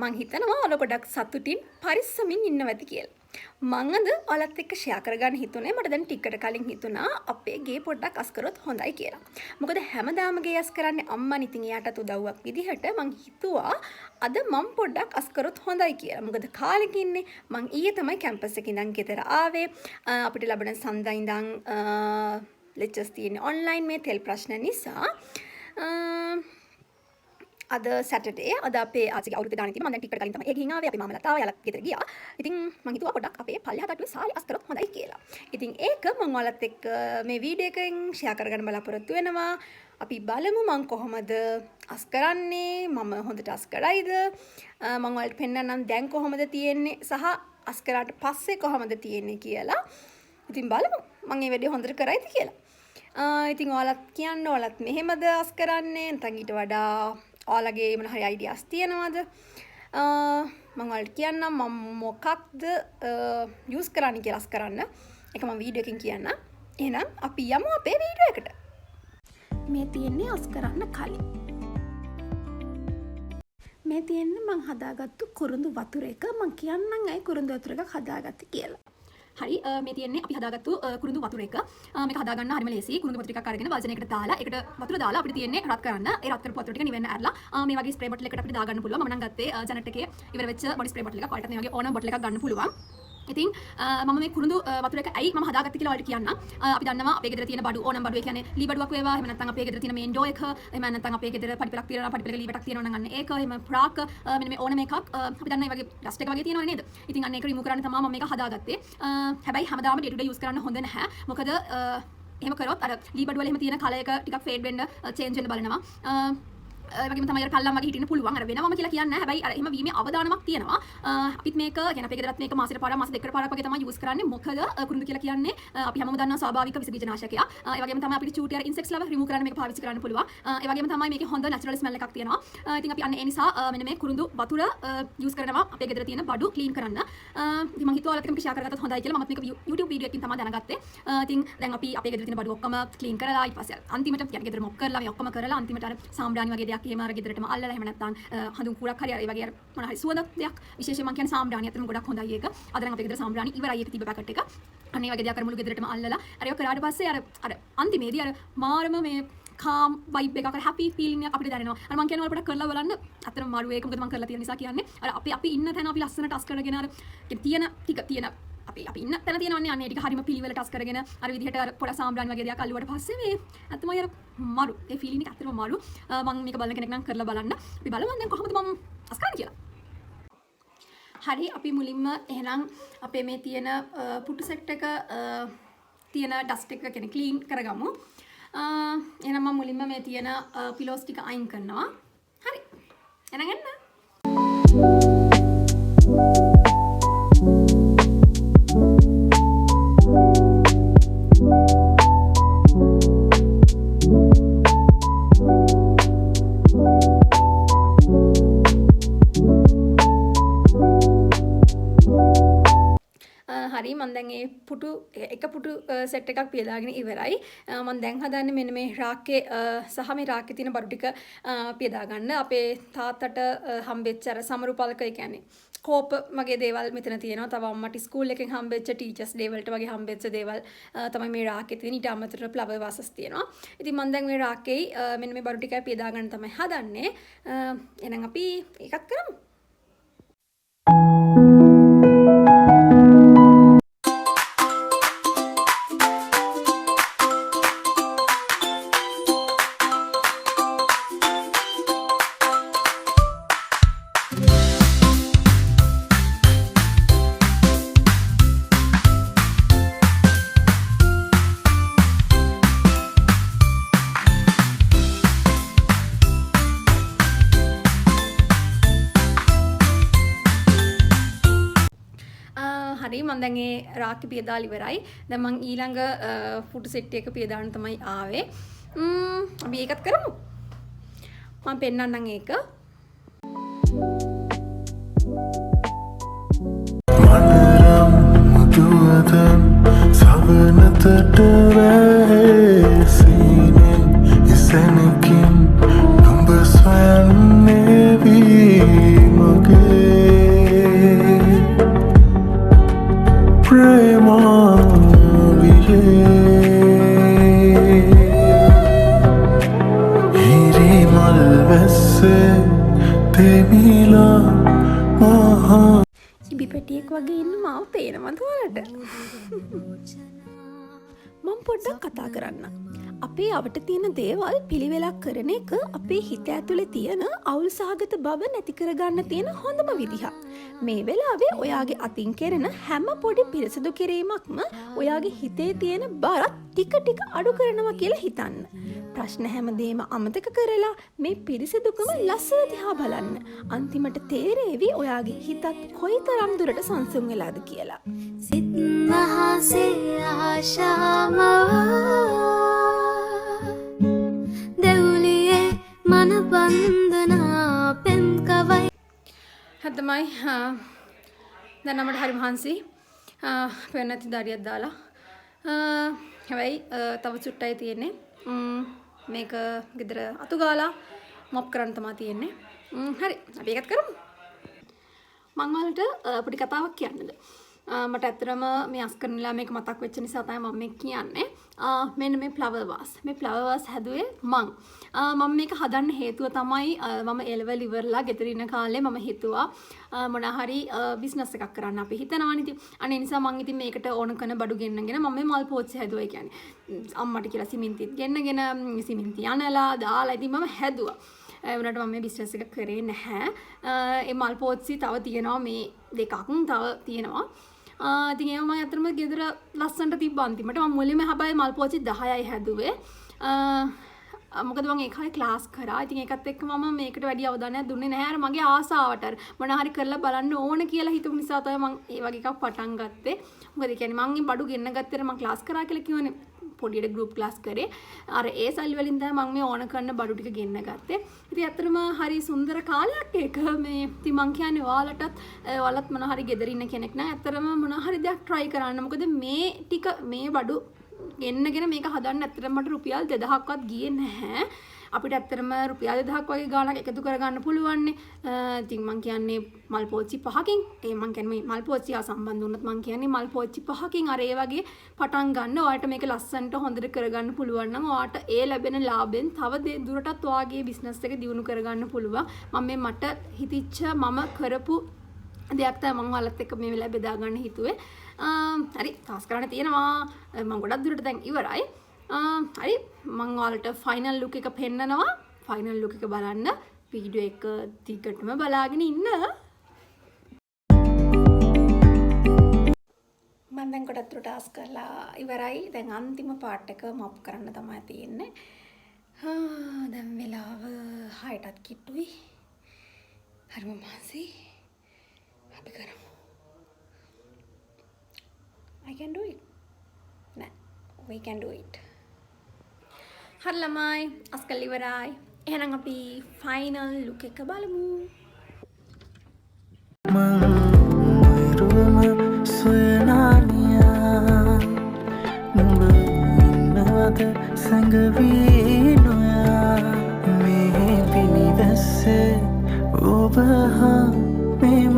මං හිතනවා ඔයාලා ගොඩක් සතුටින් පරිස්සමින් ඉන්නවා ඇති කියලා. මං අද ඔයාලත් එක්ක ෂෙයා කරගන්න හිතුනේ මට දැන් ටිකට කලින් හිතුණා අපේ ගේ පොඩ්ඩක් අස් කරොත් හොඳයි කියලා. මොකද හැමදාම ගේ අස් කරන්නේ අම්මානේ. ඉතින් එයාටත් උදව්වක් විදිහට මං හිතුවා අද මං පොඩ්ඩක් අස් කරොත් හොඳයි කියලා. මොකද කාලෙක ඉන්නේ මං ඊයේ තමයි කැම්පස් එකේ ඉඳන් ගෙදර ආවේ. අපිට ලැබෙන සඳා ඉඳන් ලෙක්චර්ස් තියෙන්නේ ඔන්ලයින් මේ තෙල් ප්‍රශ්න නිසා. අද සැටර්ඩේ අද අපේ ආසික අවුරුද්ද දාන ඉතින් මම දැන් ටිකට කලින් තමයි ඒ ගිහින් ආවේ. අපේ මාමලා තාවා යාලා ගෙදර ගියා. ඉතින් මං හිතුවා පොඩ්ඩක් අපේ පල්ලෙහා තට්ටුවේ සාලි අස් කරොත් හොඳයි කියලා. ඉතින් ඒක මං ඔයාලත් එක්ක මේ වීඩියෝ එකෙන් ෂෙයා කරගන්න බලාපොරොත්තු වෙනවා. අපි බලමු මං කොහොමද අස් කරන්නේ, මම හොඳට අස් කරයිද, මං ඔයාලට පෙන්නන්නම් දැන් කොහොමද තියෙන්නේ සහ අස් කරාට පස්සේ කොහොමද තියෙන්නේ කියලා. ඉතින් බලමු මං මේ වැඩේ හොඳට කරයිද කියලා. ඉතින් ඔයාලත් කියන්න ඔයාලත් මෙහෙමද අස් කරන්නේ නැත්නම් ඊට වඩා ඔයාලගේ මොන හරි අයිඩියාස් තියෙනවද? මම ඔයාලට කියන්නම් මම මොකක්ද යූස් කරන්නේ කියලා අස් කරන්න. ඒක මම වීඩියෝ එකකින් කියන්නම්. එහෙනම් අපි යමු අපේ වීඩියෝ එකට. මේ තියෙන්නේ අස් කරන්න කලින්. මේ තියෙන්නේ මම හදාගත්තු කුරුඳු වතුර එක. මම කියන්නම් ඇයි කුරුඳු වතුර එකක් හදාගත්තේ කියලා. හරි මේ තියෙන්නේ අපි හදාගත්තු කුරුඳු වතුර එක. මේක හදාගන්න හරිම ලේසියි. කුරුඳු වතුර එකක් අරගෙන වර්ජනයකට දාලා ඒකට වතුර දාලා අපිට තියෙන්නේ රත් කරන්න. ඒ රත් කරපු වතුර ටික නිවෙන්න ඇරලා මේ වගේ ස්ප්‍රේ බොටල් එකකට අපිට දාගන්න පුළුවන්. මම නම් ගත්තේ ජැනට් එකේ ඉවර වෙච්ච බොඩි ස්ප්‍රේ බොටල් එකක්. ඔයාලට මේ වගේ ඕනම බොටල් එකක් ගන්න පුළුවන්. ඉතින් මම මේ කුරුඳු වතුර එක ඇයි මම හදාගත්තේ කියලා ඔයාලට කියන්නම්. අපි දන්නවා අපේ ගෙදර තියෙන බඩු ඕනම බඩු ඒ කියන්නේ ලී බඩුවක් වේවා. එහෙම නැත්නම් අපේ ගෙදර තියෙන මේන් ඩෝ එක. එහෙම නැත්නම් අපේ ගෙදර පඩිපෙලක් තියෙනවා. පඩිපෙලක ලී වටක් තියෙනවා නම් අන්න ඒක. එහෙම ප්‍රාක් මෙන්න මේ ඕනම එකක් අපි දන්නා මේ වගේ ඩස්ට් එක වගේ තියෙනවනේ නේද? ඉතින් අන්න ඒක රිමූව් කරන්න තමයි මම මේක හදාගත්තේ. හැබැයි හැමදාම ඩේ ටු ඩේ යූස් කරන්න හොඳ නැහැ. මොකද එහෙම කරොත් අර ලී බඩු වල එහෙම තියෙන කලර් එක ටිකක් ෆේඩ් වෙන්න චේන්ජ් වෙන්න බලනවා. වගේම තමයි අර කල්ලම් වගේ හිටින්න පුළුවන්. අර වෙනවම කියලා කියන්නේ නැහැ. හැබැයි අර එහෙම වීමේ අවදානමක් තියෙනවා. අපිත් මේක කියන්නේ අපේ ගෙදරත් මේක මාසෙට පාරක් මාස දෙකකට පාරක් වගේ තමයි යූස් කරන්නේ. මොකද කුරුඳු කියලා කියන්නේ අපි හැමෝම දන්නවා ස්වාභාවික විස බීජනාශකයක්. ඒ වගේම තමයි අපිට චූටි අර ඉන්සෙක්ට්ස් ලව රිමූව් කරන්න මේක පාවිච්චි කරන්න පුළුවන්. ඒ වගේම තමයි මේකේ හොඳ නැචරල් ස්මෙල් එකක් තියෙනවා. ඉතින් අපි අන්න ඒ නිසා මෙන්න මේ කුරුඳු වතුර යූස් කරනවා අපේ ගෙදර තියෙන බඩු ක්ලීන් කරන්න. ඉතින් මම හිතුවා ඔයාලත් එක්ක ෂෙයා කරගත්තත් හොඳයි කියලා. මමත් මේක YouTube වීඩියෝ එකකින් තමයි දැනගත්තේ. ඉතින් දැන් අපි අපේ ගෙදර තියෙන බඩු ඔක්කොම ක්ලීන් කරලා ඊට පස්සේ අන්තිමට කියන්නේ ගෙදර මොක් කරලා මේ ඔක්කොම කරලා අන්තිමට අර සාම්බ්‍රාණි වගේ දෙයක් එහෙම අර ගෙදරටම අල්ලලා එහෙම නැත්නම් හඳුන් කුරක් හරි අර ඒ වගේ අර මොන හරි සුවඳ දෙයක් විශේෂයෙන් මම කියන්නේ සාම්බ්‍රාණි අතරම ගොඩක් හොඳයි ඒක. අද නම් අපේ ගෙදර සාම්බ්‍රාණි ඉවරයි ඒක තිබ්බ පැකට් එක. අන්න ඒ වගේ දෙයක් අර මුළු ගෙදරටම අල්ලලා අර ඒක කරාට පස්සේ අර අන්තිමේදී අර මාරම මේ කාම් වයිබ් එකක් අර හැපි ෆීලිං එකක් අපිට දැනෙනවා. අර මම කියනවා ඔයාලට කරලා බලන්න. අතරම මාරු ඒක මොකද මම කරලා තියෙන නිසා කියන්නේ. අර අපි ඉන්න තැන අපි ලස්සනට අස් කරගෙන අර තියෙන ටික තියෙන අපි ඉන්න තැන තියෙනවන්නේ අන්න ඒ ටික හරිම පිළිවෙලට අස් කරගෙන අර විදිහට අර පොඩ සාම්බ්‍රාණි වගේ දෙයක් අල්ලුවට පස්සේ මේ අතමයි අර මාරු ඒ ෆීලිං එක අතරම මාරු. මම මේක බලන කෙනෙක් නම් කරලා බලන්න. අපි බලමු දැන් කොහොමද මම අස් කරන්නේ කියලා. හරි අපි මුලින්ම එහෙනම් අපේ මේ තියෙන පුටු සෙට් එක තියෙන ඩස්ට් එක කියන්නේ ක්ලීන් කරගමු. එහෙනම් මම මුලින්ම මේ තියෙන පිලෝස් ටික අයින් කරනවා. හරි. එහෙනම් එන්න. හරි මම දැන් මේ පුටු සෙට් එකක් පියදාගෙන ඉවරයි. මම දැන් හදන්නේ මෙන්න මේ රාක්කේ සහ මේ රාක්කේ තියෙන බඩු ටික පියදා ගන්න. අපේ තාත්තට හම්බෙච්ච අර සමරු පල්ක ඒ කියන්නේ කෝප වගේ දේවල් මෙතන තියෙනවා. තව අම්මට ස්කූල් එකෙන් හම්බෙච්ච ටීචර්ස් ඩේ වලට වගේ හම්බෙච්ච දේවල් තමයි මේ රාක්කේ තියෙන. ඊට අමතරව ෆ්ලවර් වාසස් තියෙනවා. ඉතින් මම දැන් මේ රාක්කේ මෙන්න මේ බඩු ටික පියදා ගන්න තමයි හදන්නේ. එහෙනම් අපි ඒකත් කරමු. හරි මම දැන් ඒ රාක්කේ පියදාලා ඉවරයි. දැන් මම ඊළඟ පුටු සෙට් එක පියදාන්න තමයි ආවේ. අපි ඒකත් කරමු. මම පෙන්නන්නම් ඒක. මනරම් මුදුවදන් සවනතට වැසීනේ ඉසනකින් නුඹ සොයන්නේ වී මගේ පැටියෙක් වගේ ඉන්න මාව පේනවද ඔයාලට? මම පොඩ්ඩක් කතා කරන්න. අපේ අවට තියෙන දේවල් පිළිවෙලක් කරන එක අපේ හිත ඇතුලේ තියෙන අවුල් සහගත බව නැති කරගන්න තියෙන හොඳම විදිහක්. මේ වෙලාවේ ඔයාගේ අතින් කෙරෙන හැම පොඩි පිරිසිදු කිරීමක්ම ඔයාගේ හිතේ තියෙන බරත් ටික ටික අඩු කරනවා කියලා හිතන්න. ප්‍රශ්න හැමදේම අමතක කරලා මේ පිරිසිදුකම ලස්සන දිහා බලන්න. අන්තිමට තේරෙවි ඔයාගේ හිතත් කොයිතරම් දුරට සංසුන් වෙලාද කියලා. සිත් මහසේ ආශාම දෙවුලියේ මන බන්ධනා පෙම් කවයි. හදමයි දැන් අපිට හරි මහන්සි පෙන්නති දාඩියක් දාලා හැබැයි තව චුට්ටයි තියෙන්නේ මේක ගෙදර අතු ගාලා මොප් කරන්න තමයි තියෙන්නේ. හරි අපි ඒකත් කරමු. මම වලට පොඩි කතාවක් කියන්නද? මට ඇත්තටම මේ අස්කරනලා මේක මතක් වෙච්ච නිසා තමයි මම මේක කියන්නේ. මෙන්න මේ ෆ්ලවර් වාස්. මේ ෆ්ලවර් වාස් හැදුවේ මම මේක හදන්න හේතුව තමයි මම එලෙවල් ඉවරලා ගෙදර ඉන්න කාලේ මම හිතුවා මොන හරි බිස්නස් එකක් කරන්න අපි හිතනවානේ ඉතින්. අනේ නිසා මම ඉතින් මේකට ඕන කරන බඩු ගෙන්නගෙන මම මේ මල් පෝච්චි හැදුවා. ඒ කියන්නේ අම්මට කියලා සිමෙන්තිත් ගෙන්නගෙන සිමෙන්ති අනලා දාලා ඉතින් මම හැදුවා. ඒ වුණාට මම මේ බිස්නස් එක කරේ නැහැ. ඒ මල් පෝච්චි තව තියෙනවා මේ දෙකක් තව තියෙනවා. ඉතින් ඒව මම අතරම ගෙදර ලස්සනට තිබ්බා අන්තිමට මම මුලින්ම හැබැයි මල් පෝච්චි 10යි හැදුවේ. මොකද මම ඒකයි ක්ලාස් කරා. ඉතින් ඒකත් එක්ක මම මේකට වැඩි අවධානයක් දුන්නේ නැහැ. අර මගේ ආසාවට අර මොන හරි කරලා බලන්න ඕන කියලා හිතුව නිසා තමයි මම ඒ වගේ එකක් පටන් ගත්තේ. මොකද ඒ කියන්නේ මම මේ බඩු ගෙන්න ගත්තේ මම ක්ලාස් කරා කියලා කියවනේ. පොඩියට ගෲප් ක්ලාස් කරේ. අර ඒ සල්ලි වලින් තමයි මම මේ ඕන කරන බඩු ටික ගෙන්න ගත්තේ. ඉතින් ඇත්තටම හරි සුන්දර කාලයක් ඒක. මේ ඉතින් මං කියන්නේ ඔයාලත් මොන හරි ගෙදර ඉන්න කෙනෙක් නම් ඇත්තටම මොන හරි දෙයක් try කරන්න. මොකද මේ ටික මේ බඩු ගෙන්නගෙන මේක හදන්න ඇත්තටම මට රුපියල් 2000ක්වත් ගියේ නැහැ. අපිට ඇත්තටම රුපියල් 2000ක් වගේ ගාණක් එකතු කරගන්න පුළුවන් නේ. ඉතින් මං කියන්නේ මල් පෝච්චි 5කින් මං කියන්නේ මේ මල් පෝච්චි ආ සම්බන්ධ වුණත් මං කියන්නේ මල් පෝච්චි 5කින් අර ඒ වගේ පටන් ගන්න. ඔයාලට මේක ලස්සනට හොඳට කරගන්න පුළුවන් නම් ඔයාලට ඒ ලැබෙන ලාභෙන් තව දුරටත් ඔයාගේ බිස්නස් එක දියුණු කරගන්න පුළුවන්. මම මේ මට හිතිච්ච මම කරපු දෙයක් තමයි මම ඔයාලත් එක්ක මේ වෙලාවේ බෙදා ගන්න හිතුවේ. හරි තාස් කරන්න තියෙනවා. මම ගොඩක් දුරට දැන් ඉවරයි. හරි මම ඔයාලට ෆයිනල් ලුක් එක පෙන්නනවා. ෆයිනල් ලුක් එක බලන්න වීඩියෝ එක දිගටම බලාගෙන ඉන්න. මම දැන් ගොඩක් දුරට තාස් කරලා ඉවරයි. දැන් අන්තිම පාර්ට් එක මොප් කරන්න තමයි තියෙන්නේ. දැන් වෙලාව 6ටත් කිට්ටුයි. හරිම මහන්සි. අපි කරමු. I can do it. Nah, we can do it. හරි ළමයි අස්කල් ඉවරයි. එහෙනම් අපි ෆයිනල් ලුක් එක බලමු. මම සොයනානියා නුඹ ඉන්නවද සංගවී නොයා මේ පිනිවැස්සේ ඔබ හා මෙම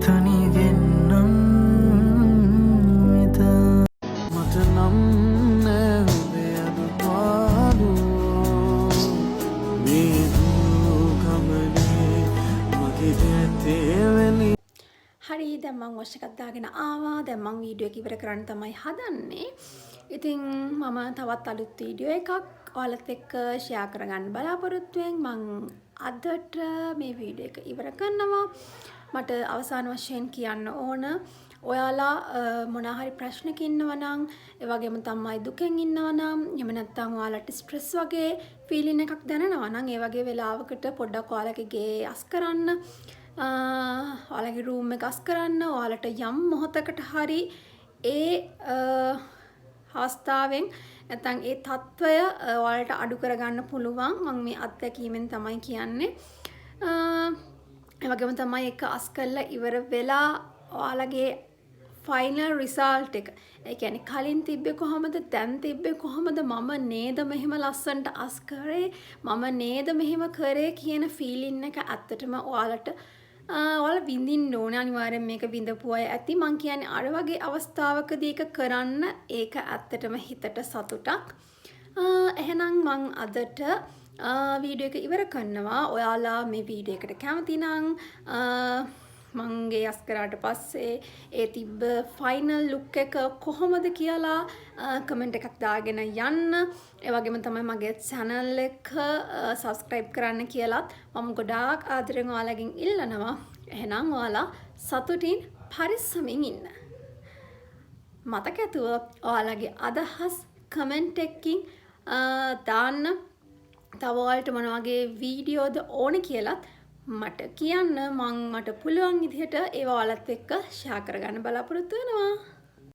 තනි වෙන්නම් එදා මට නම් නැවේ අද පාඩුවෝ මේ දුකමනේ මගේ දැතේ වෙලි. හරි දැන් මම වොෂ් එකක් දාගෙන ආවා. දැන් මම වීඩියෝ එක ඉවර කරන්න තමයි හදන්නේ. ඉතින් මම තවත් අලුත් වීඩියෝ එකක් ඔයාලත් එක්ක ෂෙයා කරගන්න බලාපොරොත්තු වෙන්. මම අදට මේ වීඩියෝ එක ඉවර කරනවා. මට අවසාන වශයෙන් කියන්න ඕන ඔයාලා මොන හරි ප්‍රශ්නක ඉන්නවා නම් ඒ වගේම තමයි දුකෙන් ඉන්නවා නම් එහෙම නැත්නම් ඔයාලට ස්ට්‍රෙස් වගේ ෆීලින් එකක් දැනෙනවා නම් ඒ වගේ වෙලාවකට පොඩ්ඩක් ඔයාලගේ ගේ අස් කරන්න. ඔයාලගේ රූම් එක අස් කරන්න. ඔයාලට යම් මොහොතකට හරි ඒ අවස්ථාවෙන් නැත්නම් ඒ తত্ত্বය ඔයාලට අඩු කරගන්න පුළුවන්. මම මේ අත්දැකීමෙන් තමයි කියන්නේ. ඒ වගේම තමයි එක අස් කරලා ඉවර වෙලා ඔයාලගේ ෆයිනල් රිසල්ට් එක. ඒ කියන්නේ කලින් තිබ්බේ කොහමද දැන් තිබ්බේ කොහමද මම නේද මෙහෙම ලස්සනට අස් කරේ මම නේද මෙහෙම කරේ කියන ෆීලින් එක ඇත්තටම ඔයාලට ඔයාලා විඳින්න ඕනේ. අනිවාර්යෙන් මේක විඳපු අය ඇති. මං කියන්නේ අර වගේ අවස්ථාවකදී ඒක කරන්න ඒක ඇත්තටම හිතට සතුටක්. එහෙනම් මං අදට වීඩියෝ එක ඉවර කරනවා. ඔයාලා මේ වීඩියෝ එකට කැමති නම් මංගේ යස් කරාට පස්සේ ඒ තිබ්බ ෆයිනල් ලුක් එක කොහොමද කියලා කමෙන්ට් එකක් දාගෙන යන්න. ඒ වගේම තමයි මගේ channel එක subscribe කරන්න කියලාත් මම ගොඩාක් ආදරෙන් ඔයාලගෙන් ඉල්ලනවා. එහෙනම් ඔයාලා සතුටින් පරිස්සමින් ඉන්න. මතක ඇතුව ඔයාලගේ අදහස් කමෙන්ට් එකකින් දාන්න. තව ඔයාලට මොන වගේ වීඩියෝද ඕනේ කියලාත් මට කියන්න. මට පුළුවන් විදිහට ඒව ඔයාලත් එක්ක ෂෙයා කරගන්න බලාපොරොත්තු වෙනවා.